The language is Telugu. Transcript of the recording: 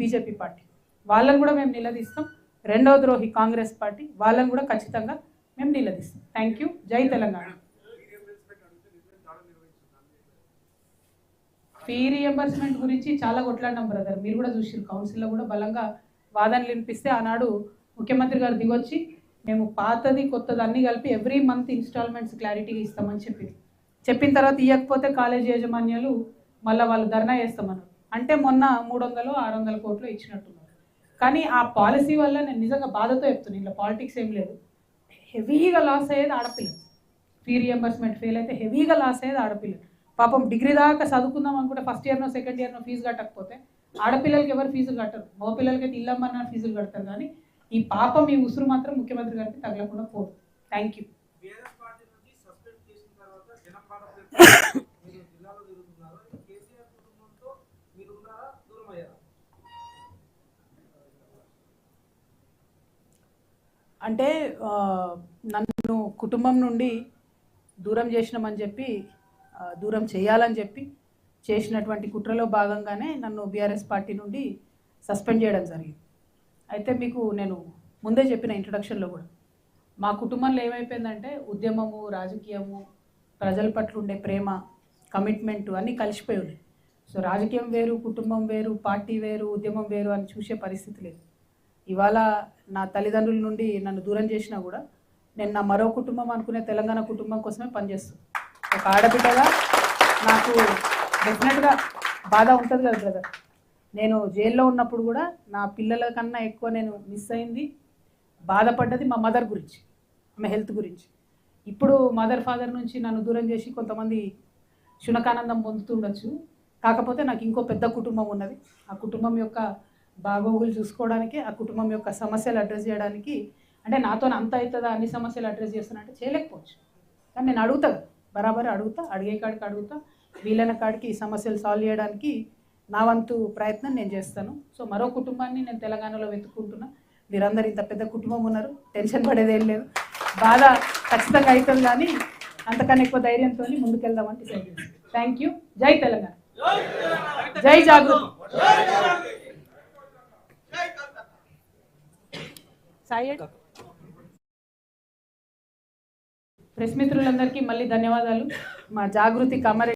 బీజేపీ పార్టీ, వాళ్ళని కూడా మేము నిలదీస్తాం. రెండవ ద్రోహి కాంగ్రెస్ పార్టీ, వాళ్ళని కూడా ఖచ్చితంగా మేము నిలదీస్తాం. Thank you. జై తెలంగాణ. ఫీ రియంబర్స్మెంట్ గురించి చాలా కొట్లాడినాం బ్రదర్, మీరు కూడా చూసారు. కౌన్సిల్లో కూడా బలంగా వాదనలు వినిపిస్తే ఆనాడు ముఖ్యమంత్రి గారు దిగొచ్చి మేము పాతది కొత్తది అన్నీ కలిపి ఎవ్రీ మంత్ ఇన్స్టాల్మెంట్స్ క్లారిటీగా ఇస్తామని చెప్పిన తర్వాత ఇవ్వకపోతే కాలేజీ యాజమాన్యాలు మళ్ళీ వాళ్ళు ధర్నా చేస్తామన్నారు. అంటే మొన్న 300-600 కోట్లు ఇచ్చినట్టున్నారు. కానీ ఆ పాలసీ వల్ల నేను నిజంగా బాధతో చెప్తున్నాను, ఇలా పాలిటిక్స్ ఏం లేదు. హెవీగా లాస్ అయ్యేది ఆడపిల్ల. ఫీ రియంబర్స్మెంట్ ఫెయిల్ అయితే హెవీగా లాస్ అయ్యేది ఆడపిల్ల. పాపం డిగ్రీ దాకా చదువుకుందాం అనుకుంటే ఫస్ట్ ఇయర్నో సెకండ్ ఇయర్నో ఫీజు కట్టకపోతే ఆడపిల్లలకి ఎవరు ఫీజులు కట్టరు, మగపిల్లలకైతే ఇల్లమ్మన్న ఫీజులు కడతారు. కానీ ఈ పాపం ఈ ఉసురు మాత్రం ముఖ్యమంత్రి గారికి తగలకుండా పోదు. Thank you. అంటే నన్ను కుటుంబం నుండి దూరం చేసినామని చెప్పి, దూరం చేయాలని చెప్పి చేసినటువంటి కుట్రలో భాగంగానే నన్ను బీఆర్ఎస్ పార్టీ నుండి సస్పెండ్ చేయడం జరిగింది. అయితే మీకు నేను ముందే చెప్పిన ఇంట్రొడక్షన్లో కూడా, మా కుటుంబంలో ఏమైపోయిందంటే ఉద్యమము, రాజకీయము, ప్రజల పట్ల ఉండే ప్రేమ, కమిట్మెంట్ అన్నీ కలిసిపోయి ఉన్నాయి. సో రాజకీయం వేరు, కుటుంబం వేరు, పార్టీ వేరు, ఉద్యమం వేరు అని చూసే పరిస్థితి లేదు. ఇవాళ నా తల్లిదండ్రుల నుండి నన్ను దూరం చేసినా కూడా నేను నా మరో కుటుంబం అనుకునే తెలంగాణ కుటుంబం కోసమే పనిచేస్తాను. ఒక ఆడబిడ్డగా నాకు డెఫినెట్గా బాధ ఉంటుంది కదా బ్రదర్. నేను జైల్లో ఉన్నప్పుడు కూడా నా పిల్లల కన్నా ఎక్కువ నేను మిస్ అయింది, బాధపడ్డది మా మదర్ గురించి, ఆమె హెల్త్ గురించి. ఇప్పుడు మదర్ ఫాదర్ నుంచి నన్ను దూరం చేసి కొంతమంది శునకానందం పొందుతుండొచ్చు. కాకపోతే నాకు ఇంకో పెద్ద కుటుంబం ఉన్నది. ఆ కుటుంబం యొక్క బాగోగులు చూసుకోవడానికి, ఆ కుటుంబం యొక్క సమస్యలు అడ్రస్ చేయడానికి, అంటే నాతో అంత అవుతుందా అన్ని సమస్యలు అడ్రస్ చేస్తానంటే చేయలేకపోవచ్చు. కానీ నేను అడుగుతా, బరాబర్ అడుగుతా, అడిగే కాడికి అడుగుతా, వీలైన కాడికి ఈ సమస్యలు సాల్వ్ చేయడానికి నా వంతు ప్రయత్నం నేను చేస్తాను. సో మరో కుటుంబాన్ని నేను తెలంగాణలో వెతుక్కుంటున్నా. మీరందరూ ఇంత పెద్ద కుటుంబం ఉన్నారు, టెన్షన్ పడేదేం లేదు. బాధ ఖచ్చితంగా అవుతుంది, కానీ అంతకన్నా ఎక్కువ ధైర్యంతో ముందుకెళ్దామని డిసైడ్ చేస్తాను. Thank you. జై తెలంగాణ, జై జాగృతి. ప్రెస్ మిత్రులందరికీ మళ్ళీ ధన్యవాదాలు. మా జాగృతి కామారెడ్డి